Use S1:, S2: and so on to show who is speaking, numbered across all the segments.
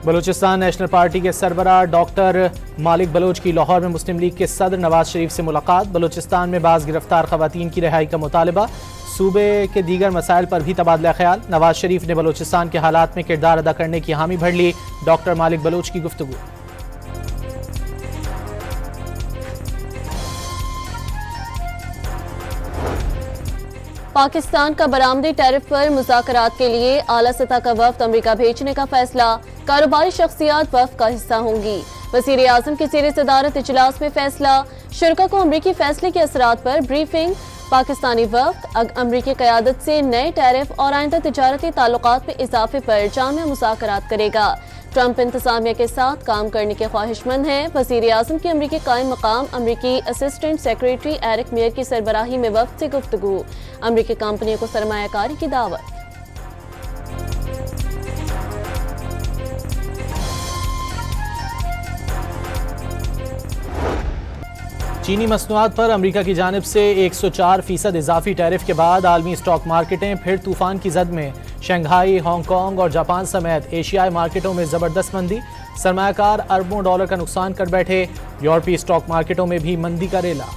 S1: Balochistan national party के सरबराह doctor मालिक Bloch की लाहौर में मुस्लिम लीग के सदर नवाज शरीफ से मुलाकात। बलूचिस्तान में बाज़ गिरफ्तार खवातीन की रिहाई का मुतालबा। सूबे के दीगर मसाइल पर भी तबादला ख्याल। नवाज शरीफ ने बलूचिस्तान के हालात में किरदार अदा करने की हामी भर ली। डॉक्टर मालिक बलोच की गुफ्तगू।
S2: पाकिस्तान का बरामदी टैरिफ पर मुज़ाकरात के लिए आला सतह का वफ्द अमेरिका भेजने का फैसला। कारोबारी शख्सियात वफ्द का हिस्सा होंगी। वज़ीर आज़म की ज़ेर सदारत इजलास में फैसला। शुरा को अमरीकी फैसले के असरात पर ब्रीफिंग। पाकिस्तानी वफ्द अमरीकी क़यादत से नए टैरिफ और आइंदा तिजारती ताल्लुकात में इजाफे पर जामिया मुज़ाकरात करेगा। ट्रंप इंतजामिया के साथ काम करने के ख्वाहिशमंद हैं। वज़ीर आज़म की अमरीकी कायम मकाम अमरीकी असिस्टेंट सेक्रेटरी एरिक मेयर की सरबराही में वफ्द से गुफ्तगू। अमरीकी कंपनियों को सरमायाकारी की दावत।
S1: चीनी मसनूआत पर अमरीका की जानिब से 104% इजाफी टैरिफ के बाद आलमी स्टॉक मार्केटें फिर तूफान की जद में। शंघाई, हांगकांग और जापान समेत एशियाई मार्केटों में जबरदस्त मंदी। सरमायाकार अरबों डॉलर का नुकसान कर बैठे। यूरोपीय स्टॉक मार्केटों में भी मंदी का रेला।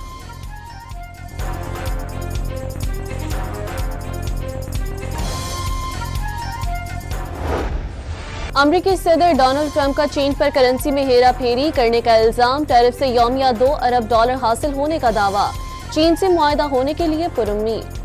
S2: अमरीकी सदर डोनाल्ड ट्रंप का चीन पर करेंसी में हेरा फेरी करने का इल्जाम। टैरिफ से यौमिया 2 अरब डॉलर हासिल होने का दावा। चीन से मुआहदा होने के लिए पुरुम्मीद।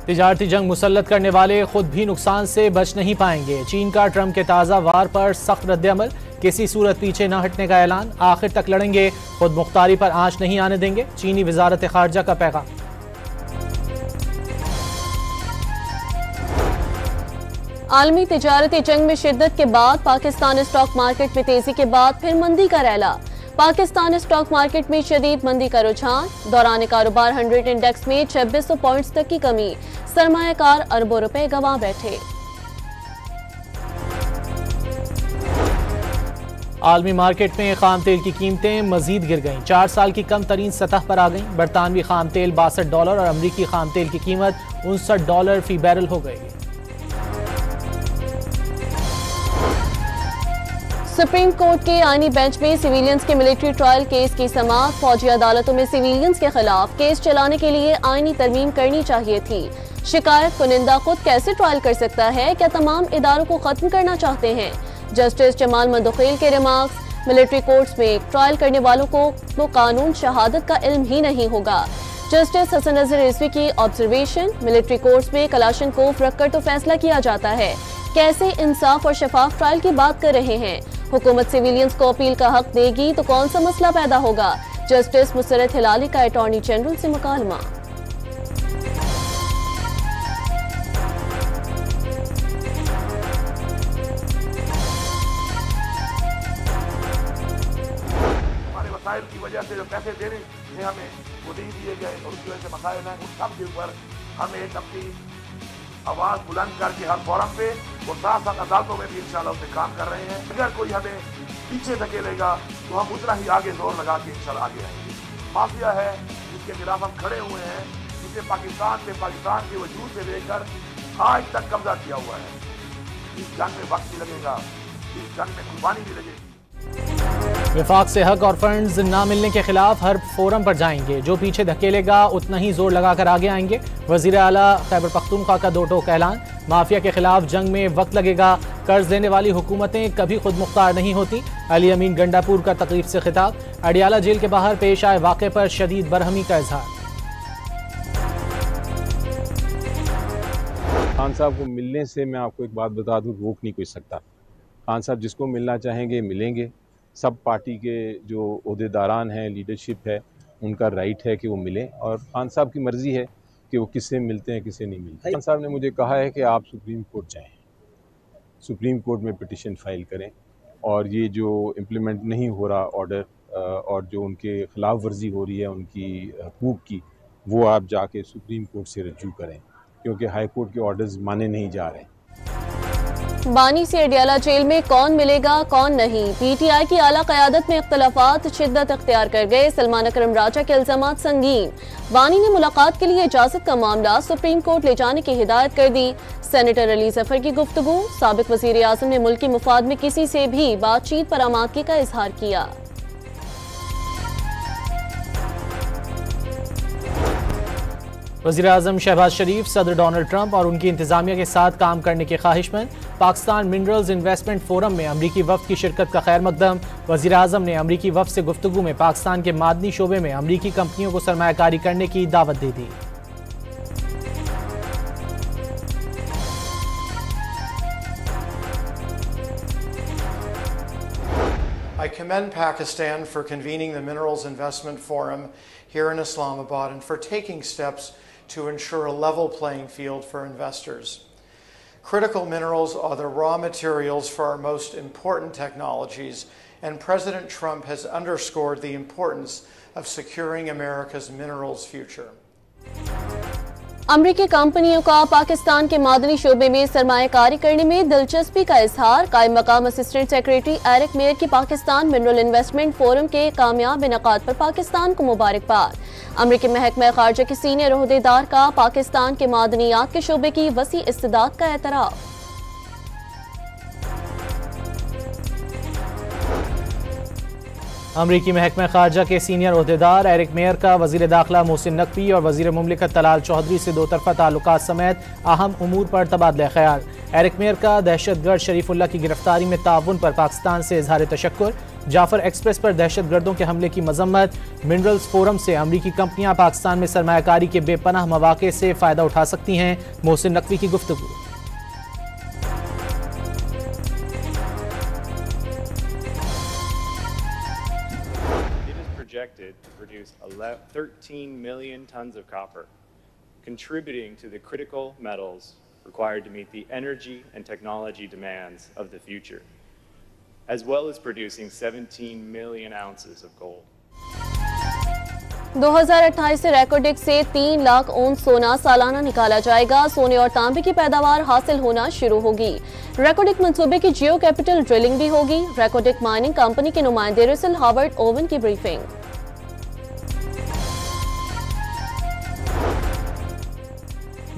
S1: तिजारती जंग मुसल्लत करने वाले खुद भी नुकसान से बच नहीं पाएंगे। चीन का ट्रंप के ताज़ा वार पर सख्त रद्द-ए-अमल। किसी सूरत पीछे न हटने का ऐलान। आखिर तक लड़ेंगे, खुद मुख्तारी पर आंच नहीं आने देंगे। चीनी वजारत खारजा का पैगाम।
S2: आलमी तिजारती जंग में शिद्दत के बाद पाकिस्तान स्टॉक मार्केट में तेजी के बाद फिर मंदी का रैला। पाकिस्तान स्टॉक मार्केट में शदीद मंदी का रुझान। दौरान कारोबार 100 इंडेक्स में 2600 पॉइंट्स तक की कमी। सरमायाकार अरबों रुपए गंवा बैठे।
S1: आलमी मार्केट में खाम तेल की कीमतें मजीद गिर गईं। 4 साल की कम तरीन सतह पर आ गईं। बरतानवी खाम तेल $62 और अमरीकी खाम तेल की कीमत $59 फी बैरल हो गई।
S2: सुप्रीम कोर्ट के आईनी बेंच में सिविलियंस के मिलिट्री ट्रायल केस की समाअत। फौजी अदालतों में सिविलियंस के खिलाफ केस चलाने के लिए आईनी तरमीम करनी चाहिए थी। शिकायत कुनिंदा खुद कैसे ट्रायल कर सकता है? क्या तमाम इदारों को खत्म करना चाहते हैं? जस्टिस जमाल मंदोखेल के रिमार्क्स। मिलिट्री कोर्ट्स में ट्रायल करने वालों को तो कानून शहादत का इल्म ही नहीं होगा। जस्टिस हसन नजर रिजवी की ऑब्जर्वेशन। मिलिट्री कोर्ट्स में कलाशनकोफ रखकर तो फैसला किया जाता है। कैसे इंसाफ और शफाफ ट्रायल की बात कर रहे हैं? हुकूमत सिविलियंस को अपील का हक देगी तो कौन सा मसला पैदा होगा? जस्टिस मुसरत हिलाली का अटॉर्नी जनरल से मुकालमा।
S3: हमारे वसाइल की वजह से जो पैसे देने थे हमें वो नहीं दिए गए और उसकी वजह से मसाइल हैं। उन सब के ऊपर हमें एक अपनी आवाज बुलंद करके हर फोरम पे और साथ साथ अदालतों में भी इंशाल्लाह उससे काम कर रहे हैं। अगर कोई हमें पीछे धकेलेगा तो हम उतना ही आगे जोर लगा के इंशाल्लाह आगे आएंगे। माफिया है जिसके खिलाफ हम खड़े हुए हैं, जिसे पाकिस्तान के वजूद से लेकर आज तक कब्जा किया हुआ है। इस जंग में वक्त भी लगेगा, इस जंग में कुर्बानी भी लगेगी।
S1: विफाक से हक और फंड्स ना मिलने के खिलाफ हर फोरम पर जाएंगे। जो पीछे धकेलेगा उतना ही जोर लगाकर आगे आएंगे। वजीर आला खैबर पख्तूनख्वा का 2 टोक ऐलान। माफिया के खिलाफ जंग में वक्त लगेगा। कर्ज देने वाली हुकूमतें कभी खुद मुख्तार नहीं होती। अली अमीन गंडापुर का तकरीब से खिताब। अडियाला जेल के बाहर पेश आए वाक़े पर शदीद बरहमी का इजहार।
S4: खान साहब को मिलने से मैं आपको एक बात बता दूं, रोक नहीं कोई सकता। खान साहब जिसको मिलना चाहेंगे मिलेंगे। सब पार्टी के जो ओहदेदारान हैं, लीडरशिप है, उनका राइट है कि वो मिलें और खान साहब की मर्ज़ी है कि वो किससे मिलते हैं किससे नहीं मिलते। खान साहब ने मुझे कहा है कि आप सुप्रीम कोर्ट जाएं, सुप्रीम कोर्ट में पिटिशन फाइल करें और ये जो इम्प्लीमेंट नहीं हो रहा ऑर्डर और जो उनके ख़िलाफ़ वर्जी हो रही है उनकी हकूक़ की, वो आप जाके सुप्रीम कोर्ट से रजू करें क्योंकि हाई कोर्ट के ऑर्डर्स माने नहीं जा रहे हैं।
S2: बानी से अडियाला जेल में कौन मिलेगा कौन नहीं, पीटीआई की आला क़यादत में इख्तलाफात शिद्दत अख्तियार कर गए। सलमान अकरम राजा के इल्जामात संगीन। बानी ने मुलाकात के लिए इजाजत का मामला सुप्रीम कोर्ट ले जाने की हिदायत कर दी। सेनेटर अली जफर की गुफ्तगू। साबिक वजीर आजम ने मुल्की मुफाद में किसी से भी बातचीत पर आमादगी का इजहार किया।
S1: वज़ीर आज़म शहबाज शरीफ सदर डोनाल्ड ट्रंप और उनकी इंतजामिया के साथ काम करने की ख्वाहिशमंद। पाकिस्तान मिनरल्स इन्वेस्टमेंट फोरम में अमरीकी वफ़द की शिरकत का खैर मकदम। वज़ीर आज़म ने अमरीकी वफ़द से गुफ्तगू में पाकिस्तान के मादनी शोबे में अमरीकी कंपनियों को सरमायाकारी करने की दावत दे दी।
S5: I commend Pakistan for convening the Minerals Investment Forum here in Islamabad and for taking steps to ensure a level playing field for investors. Critical minerals are the raw materials for our most important technologies, and President Trump has underscored the importance of securing America's minerals future.
S2: अमरीकी कंपनियों का पाकिस्तान के मादनी शोबे में सरमायाकारी करने में दिलचस्पी का इजहार। कायम मकाम असिस्टेंट सेक्रेटरी एरिक मेयर की पाकिस्तान मिनरल इन्वेस्टमेंट फोरम के कामयाब इनेकाद पर पाकिस्तान को मुबारकबाद। अमरीकी महकमा खारजा के सीनियर ओहदेदार का पाकिस्तान के मादनियात के शोबे की वसी इस्तेदाद का एतराफ।
S1: अमरीकी महकमा खारजा के सीनियर ओहदेदार एरिक मेयर का वज़ीर दाखिला मोहसिन नकवी और वज़ीर मुमलिकत तलाल चौधरी से दो तरफ़ा ताल्लुकात समेत अहम उमूर पर तबादला ख्याल। एरिक मेयर का दहशतगर्द शरीफुल्लाह की गिरफ्तारी में ताउन पर पाकिस्तान से इजहार तशक्कुर। जाफर एक्सप्रेस पर दहशतगर्दों के हमले की मजम्मत। मिनरल्स फोरम से अमरीकी कंपनियां पाकिस्तान में सरमायाकारी के बेपनाह मौक़े से फ़ायदा उठा सकती हैं। मोहसिन नकवी की गुफ्तगू।
S6: projected to produce 13 million tons of copper, contributing to the critical metals required to meet the energy and technology demands of the future, as well as producing 17 million ounces of gold.
S2: 2028 से रेकॉर्डिक से 3 lakh ounce सोना सालाना निकाला जाएगा। सोने और तांबे की पैदावार हासिल होना शुरू होगी। रेकॉर्डिक मंसूबे की जियो कैपिटल ड्रिलिंग भी होगी। रेकॉर्डिक माइनिंग कंपनी के नुमाइंदे रसल हावर्ड ओवन की ब्रीफिंग।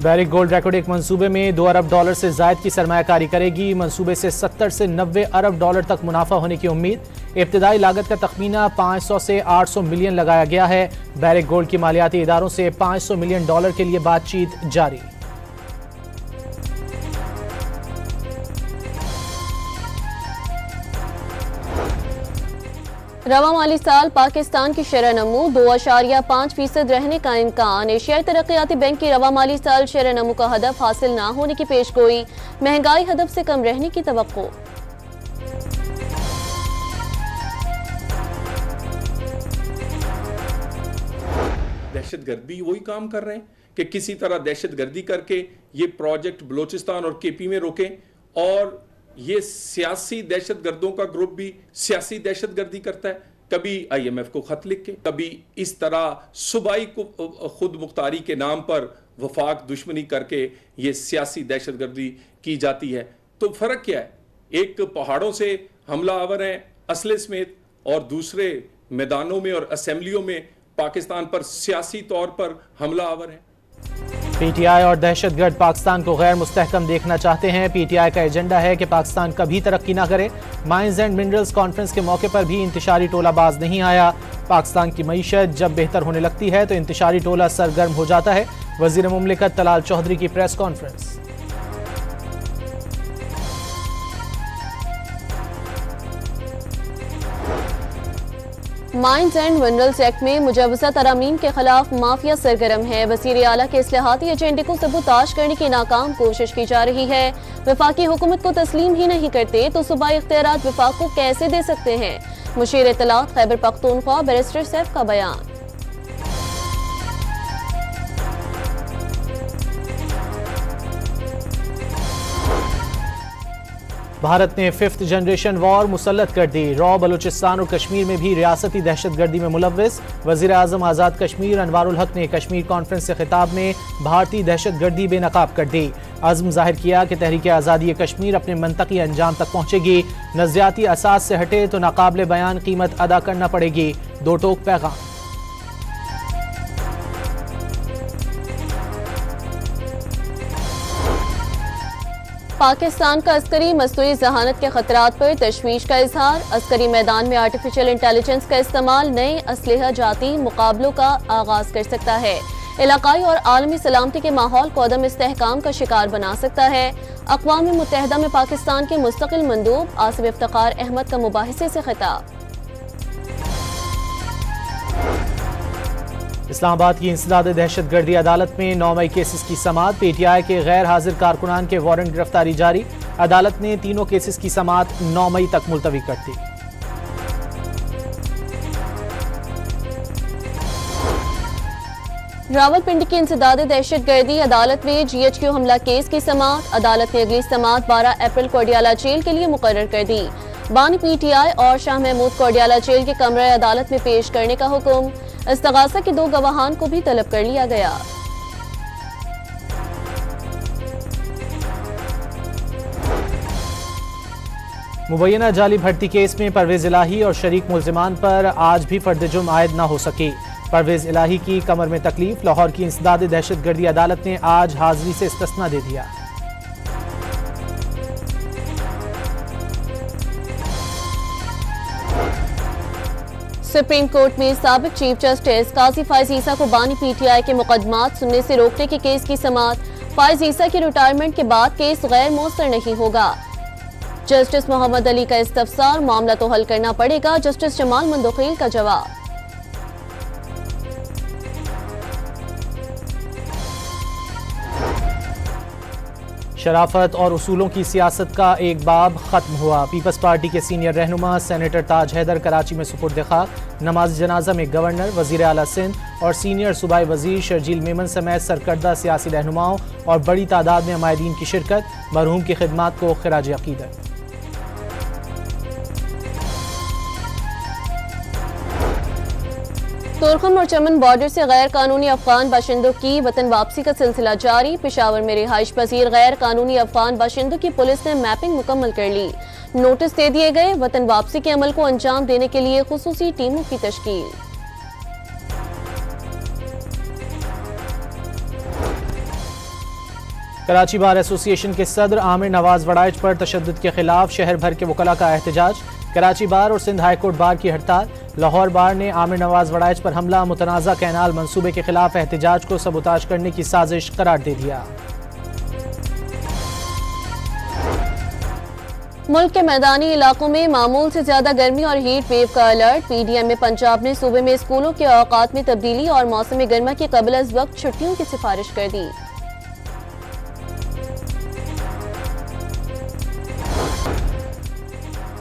S1: बैरिक गोल्ड रेकॉर्डिक मंसूबे में $2 अरब से जायद की सरमायाकारी करेगी। मंसूबे से 70 से 90 अरब डॉलर तक मुनाफा होने की उम्मीद। इब्तिदाई लागत का तखमीना 500 से 800 मिलियन लगाया गया है। बैरिक गोल्ड की मालियाती इदारों से $500 मिलियन के लिए बातचीत जारी।
S2: रवा माली साल पाकिस्तान की शरह नमू 2.5% रहने का इम्कान। एशियाई तरक्याती बैंक की रवा माली साल शरह नमू का हदफ हासिल न होने की पेशगोई। महंगाई हदफ से कम रहने की तवक्को।
S7: दहशतगर्दी वही काम कर रहे हैं कि किसी तरह दहशतगर्दी करके ये प्रोजेक्ट बलोचिस्तान और केपी में रोके, और ये सियासी दहशतगर्दों का ग्रुप भी सियासी दहशतगर्दी करता है। कभी IMF को खत लिख के, कभी इस तरह सूबाई को खुद मुख्तारी के नाम पर वफाक दुश्मनी करके ये सियासी दहशतगर्दी की जाती है। तो फर्क क्या है? एक पहाड़ों से हमला आवर हैं असले समेत, और दूसरे मैदानों में और असेंबलियों में पाकिस्तान पर सियासी तौर पर हमला आवर है।
S1: पीटीआई और दहशतगर्द पाकिस्तान को गैर मुस्तहकम देखना चाहते हैं। पीटीआई का एजेंडा है कि पाकिस्तान कभी तरक्की ना करे। माइंस एंड मिनरल्स कॉन्फ्रेंस के मौके पर भी इंतशारी टोलाबाज नहीं आया। पाकिस्तान की मईशत जब बेहतर होने लगती है तो इंतशारी टोला सरगर्म हो जाता है। वजीर मुमलिकत तलाल चौधरी की press conference.
S2: Mines and minerals act में मुजवजा तरामीम के खिलाफ माफिया सरगर्म है। वज़ीर आला के इस्लाहाती एजेंडे को सबूताज करने की नाकाम कोशिश की जा रही है। वफाकी हुकूमत को तस्लीम ही नहीं करते तो सूबाई इख्तियारात वफाक को कैसे दे सकते हैं? मुशीर इत्तलात खैबर पख्तूनख्वा बैरिस्टर सैफ का बयान।
S1: भारत ने 5th जनरेशन वॉर मुसल्लत कर दी। रॉ बलूचिस्तान और कश्मीर में भी रियासती दहशतगर्दी में मुलव्विस। वज़ीर आज़म आज़ाद कश्मीर अनवारुल हक ने कश्मीर कॉन्फ्रेंस से खिताब में भारतीय दहशतगर्दी बेनकाब कर दी। अज़्म जाहिर किया कि तहरीक आज़ादी कश्मीर अपने मंतकी अंजाम तक पहुंचेगी। नज़रियाती असास से हटे तो नाकाबिले बयान कीमत अदा करना पड़ेगी। दो टोक पैगाम।
S2: पाकिस्तान का अस्करी मसनूई जहानत के खतरात पर तशवीश का इजहार। अस्करी मैदान में आर्टिफिशियल इंटेलिजेंस का इस्तेमाल नए असलहा जाती मुकाबलों का आगाज कर सकता है। इलाकाई और आलमी सलामती के माहौल को अदम इस्तेहकाम का शिकार बना सकता है। अक़वाम मुत्तहिदा में पाकिस्तान के मुस्तकिल मंदूब आसिफ इफ्तिखार अहमद का मुबाहिसे से खिताब।
S1: इस्लामाबाद की इंसदाद दहशतगर्दी अदालत में 9 मई केसेस की समाअत। पीटीआई के गैर हाजिर कारकुनान के वारंट गिरफ्तारी जारी। अदालत ने तीनों केसेस की समाअत 9 मई तक मुलतवी कर दी।
S2: रावलपिंडी की इंसदाद दहशतगर्दी अदालत में GHQ हमला केस की समाअत। अदालत ने अगली समाअत 12 अप्रैल को अडियाला जेल के लिए मुकर्रर कर दी। बानी PTI और शाह महमूद को अडियाला जेल के कमरे अदालत में पेश करने का हुक्म। इस्तगासा के 2 गवाहान को भी तलब कर लिया गया।
S1: मुबैना जाली भर्ती केस में परवेज इलाही और शरीक मुल्जिमान पर आज भी फर्द जुर्म आयद न हो सकी। परवेज इलाही की कमर में तकलीफ। लाहौर की इंसदाद दहशतगर्दी अदालत ने आज हाजिरी से इस्तिस्ना दे दिया।
S2: सुप्रीम कोर्ट में साबिक चीफ जस्टिस काजी फायज ईसा को बानी PTI के मुकदमात सुनने से रोकने के केस की समाअत। फायज ईसा की रिटायरमेंट के बाद केस गैर मौसर नहीं होगा। जस्टिस मोहम्मद अली का इस्तफसार, मामला तो हल करना पड़ेगा। जस्टिस जमाल मंदोखील का जवाब।
S1: शराफत और उसूलों की सियासत का एक बाब खत्म हुआ। पीपल्स पार्टी के सीनियर रहनुमा सेनेटर ताज हैदर कराची में सुपुर्द खाक। नमाज जनाजा में गवर्नर, वजीर आला सिंध और सीनियर सूबाई वजीर शर्जील मेमन समेत सरकर्दा सियासी रहनुमाओं और बड़ी तादाद में अमायदीन की शिरकत। मरहूम की खिदमात को खिराज अकीदत।
S2: तुर्कम और चमन बॉर्डर से गैर कानूनी अफगान बाशिंदों की वतन वापसी का सिलसिला जारी। पेशावर में रिहाइश पजीर गैर कानूनी अफगान बाशिंदों की पुलिस ने मैपिंग मुकम्मल कर ली। नोटिस दे दिए गए। वतन वापसी के अमल को अंजाम देने के लिए खुसूसी टीमों की तश्कील।
S1: कराची बार एसोसिएशन के सदर आमिर नवाज वड़ाइच पर तशद्दुद के खिलाफ शहर भर के वकला का एहतजाज। कराची बार और सिंध हाईकोर्ट बार की हड़ताल। लाहौर बार ने आमिर नवाज वड़ाइच पर हमला मुतनाज़ा कैनाल मंसूबे के खिलाफ एहतजाज को सबूताज करने की साजिश करार दे दिया।
S2: मुल्क के मैदानी इलाकों में मामूल से ज्यादा गर्मी और हीट वेव का अलर्ट। PDM में पंजाब ने सूबे में स्कूलों के औकात में तब्दीली और मौसम गर्मा के कबल अज वक्त छुट्टियों की सिफारिश कर दी।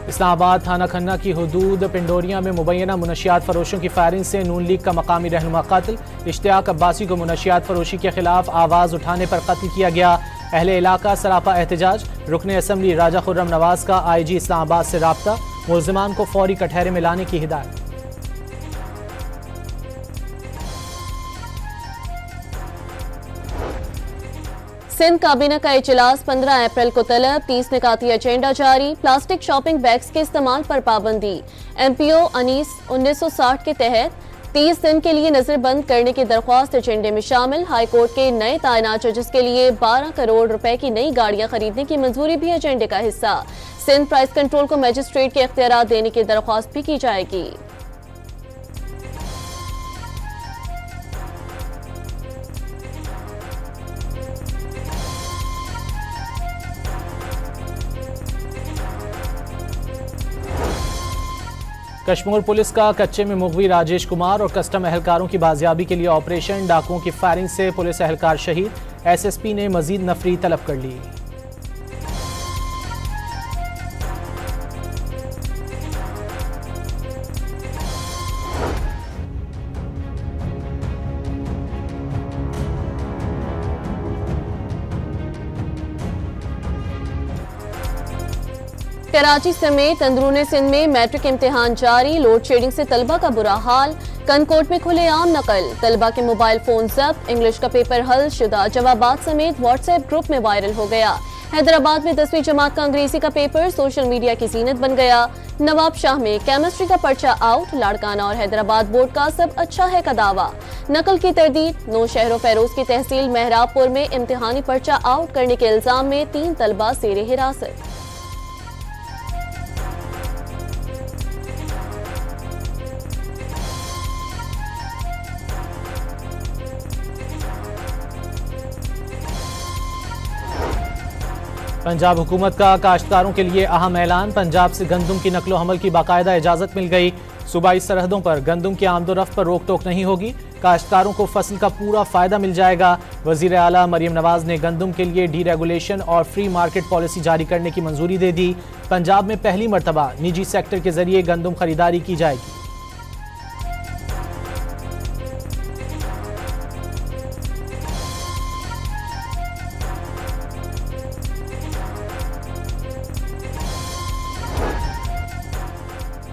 S1: इस्लामाबाद थाना खन्ना की हुदूद पिंडोरिया में मुबैना मुनशियात फरोशों की फायरिंग से नून लीग का मकामी रहनुमा कत्ल। इश्तियाक अब्बासी को मुनशियात फरोशी के खिलाफ आवाज़ उठाने पर कत्ल किया गया। अहले इलाका सरापा एहतजाज। रुकने असम्बली राजा खुर्रम नवाज का IG इस्लामाबाद से राब्ता। मुल्जिमान को फौरी कटहरे में लाने की हिदायत।
S2: सिंध काबीना का इजलास 15 अप्रैल को तलब। 30 निकाती एजेंडा जारी। प्लास्टिक शॉपिंग बैग्स के इस्तेमाल पर पाबंदी। MPO अनीस 1960 के तहत 30 दिन के लिए नजरबंद करने की दरख्वास्त एजेंडे में शामिल। हाईकोर्ट के नए तैनात जजेस के लिए 12 करोड़ रुपए की नई गाड़ियां खरीदने की मंजूरी भी एजेंडे का हिस्सा। सिंध प्राइस कंट्रोल को मजिस्ट्रेट के इख्तियार देने की दरख्वास्त भी की जाएगी।
S1: कश्मीर पुलिस का कच्चे में मुगवी राजेश कुमार और कस्टम एहलकारों की बाजियाबी के लिए ऑपरेशन। डाकुओं की फायरिंग से पुलिस एहलकार शहीद। SSP ने मजीद नफरी तलब कर ली।
S2: कराची समेत अंदरूनी सिंध में मैट्रिक इम्तिहान जारी, लोड शेडिंग से तलबा का बुरा हाल। कनकोट में खुलेआम नकल, तलबा के मोबाइल फोन जब्त, इंग्लिश का पेपर हल शुदा जवाबात समेत व्हाट्सएप ग्रुप में वायरल हो गया। हैदराबाद में 10वीं जमात का अंग्रेजी का पेपर सोशल मीडिया की जीनत बन गया। नवाब शाह में केमिस्ट्री का पर्चा आउट, लाड़काना और हैदराबाद बोर्ड का सब अच्छा है का दावा। नकल की तरदीद, 9 शहरों फैरोज की तहसील मेहराबपुर में इम्तिहानी पर्चा आउट करने के इल्जाम में 3 तलबा जेर हिरासत।
S1: पंजाब हुकूमत का काश्तकारों के लिए अहम ऐलान, पंजाब से गंदम की नकलो हमल की बाकायदा इजाज़त मिल गई। सूबाई सरहदों पर गंदम की आमदोरफ्त पर रोक टोक नहीं होगी, काश्तकारों को फसल का पूरा फायदा मिल जाएगा। वजीर आला मरियम नवाज ने गंदम के लिए डीरेगुलेशन और फ्री मार्केट पॉलिसी जारी करने की मंजूरी दे दी। पंजाब में पहली मरतबा निजी सेक्टर के जरिए गंदम खरीदारी की जाएगी।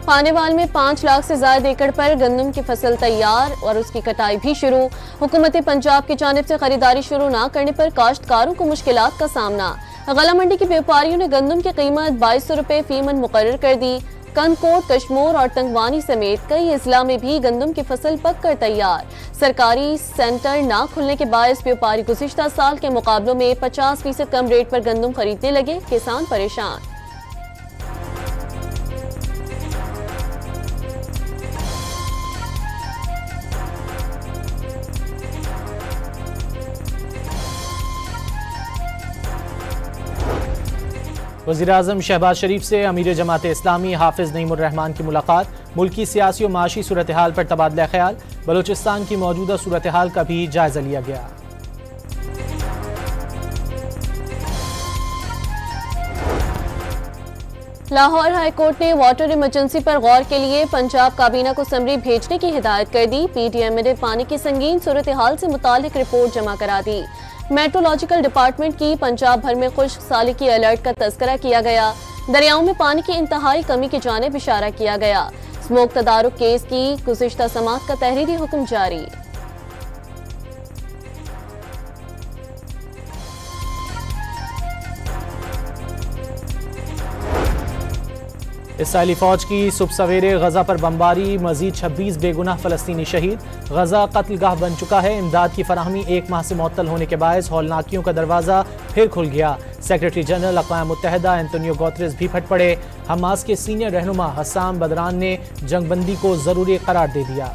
S2: पानेवाल में 5 लाख से ज्यादा एकड़ पर गंदम की फसल तैयार और उसकी कटाई भी शुरू। हुकूमत पंजाब की जानिब से खरीदारी शुरू न करने पर काश्तकारों को मुश्किलात का सामना। गला मंडी के व्यापारियों ने गंदम की कीमत 2200 रुपए फी मन मुकर्रर कर दी। कनकोट, कश्मोर और तंगवानी समेत कई अजला में भी गंदम की फसल पक कर तैयार। सरकारी सेंटर न खुलने के बायस व्यापारी गुज़िश्ता साल के मुकाबलों में 50% कम रेट पर गंदम खरीदने लगे, किसान परेशान।
S1: वज़ीर-ए-आज़म शहबाज शरीफ से अमीर जमात इस्लामी हाफिज नईमुर रहमान की मुलाकात, मुल्की सियासी और माशी सूरत हाल पर तबादला ख्याल, बलूचिस्तान की मौजूदा सूरत हाल का भी जायजा लिया गया।
S2: लाहौर हाई कोर्ट ने वाटर इमरजेंसी पर गौर के लिए पंजाब काबीना को समरी भेजने की हिदायत कर दी। पीटीएम ने पानी की संगीन सूरत हाल से मुतालिक रिपोर्ट जमा करा दी। मेट्रोलॉजिकल डिपार्टमेंट की पंजाब भर में खुश्क साली की अलर्ट का तस्करा किया गया। दरियाओं में पानी की इंतहाई कमी की जानिब इशारा किया गया। स्मोक तदारुक केस की गुज़िश्ता समात का तहरीरी हुक्म जारी।
S1: इसराइली फौज की सुबह सवेरे गजा पर बमबारी, मजीद 26 बेगुनाह फलस्तीनी शहीद। गजा कत्लगाह बन चुका है। इमदाद की फराहमी 1 माह से मुअत्तल होने के बायस हौलनाकियों का दरवाजा फिर खुल गया। सेक्रेटरी जनरल अक़वाम मुत्तहिदा एंटोनियो गुतेरेस भी फट पड़े। हमास के सीनियर रहनुमा हस्सान बदरान ने जंगबंदी को जरूरी करार दे दिया।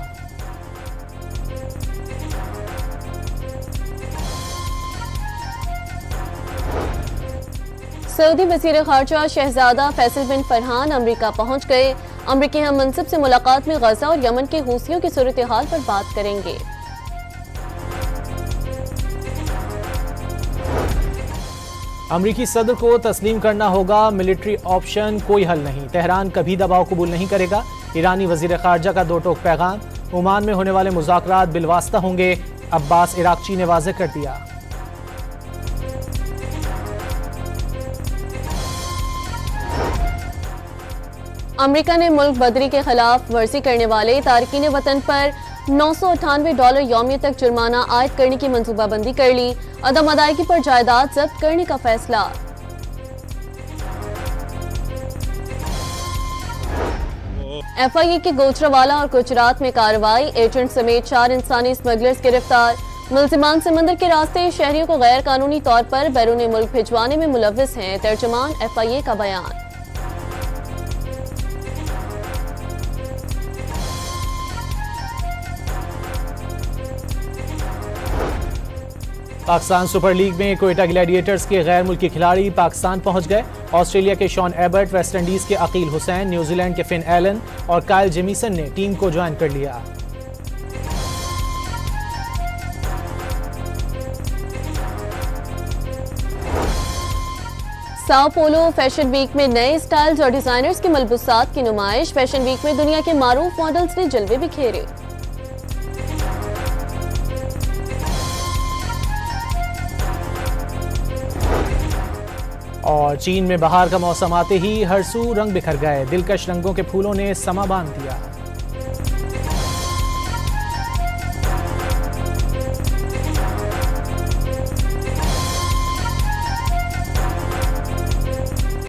S2: सऊदी वज़ीर ख़ारजा शहजादा फैसल बिन फरहान अमरीका पहुंच गए। अमरीकी हम मनसब से मुलाकात में गजा और यमन के हूसियों की सूरत हाल पर बात करेंगे।
S1: अमरीकी सदर को तस्लीम करना होगा मिलिट्री ऑप्शन, कोई हल नहीं। तेहरान कभी दबाव कबूल नहीं करेगा। ईरानी वज़ीर ख़ारजा का 2 टोक पैगाम। ओमान में होने वाले मुज़ाकरात बिलवास्ता होंगे, अब्बास इराक़ची ने वाज़ेह कर दिया।
S2: अमेरिका ने मुल्क बदरी के खिलाफ वर्जी करने वाले तारकीन वतन पर $998 यौमियत तक जुर्माना आयद करने की मंसूबाबंदी कर ली। अदम अदायगी पर जायदाद जब्त करने का फैसला। FIA के गोजरावाला और गुजरात में कार्रवाई, एजेंट समेत 4 इंसानी स्मगलर्स गिरफ्तार। मुल्जिमान समंदर के रास्ते शहरियों को गैर कानूनी तौर पर बैरून मुल्क भिजवाने में मुलव्विस हैं, तर्जुमान FIA का बयान।
S1: पाकिस्तान सुपर लीग में कोयटा ग्लैडिएटर्स के गैर मुल्की खिलाड़ी पाकिस्तान पहुंच गए। ऑस्ट्रेलिया के शॉन एबर्ट, वेस्ट इंडीज के अकील हुसैन, न्यूजीलैंड के फिन एलन और कायल जेमिसन ने टीम को ज्वाइन कर लिया।
S2: साओ पोलो फैशन वीक में नए स्टाइल्स और डिजाइनर्स के मलबूसात की नुमाइश। फैशन वीक में दुनिया के मारूफ मॉडल्स ने जलवे बिखेरे।
S1: और चीन में बहार का मौसम आते ही हर सू रंग बिखर गए, दिलकश रंगों के फूलों ने समा बांध दिया।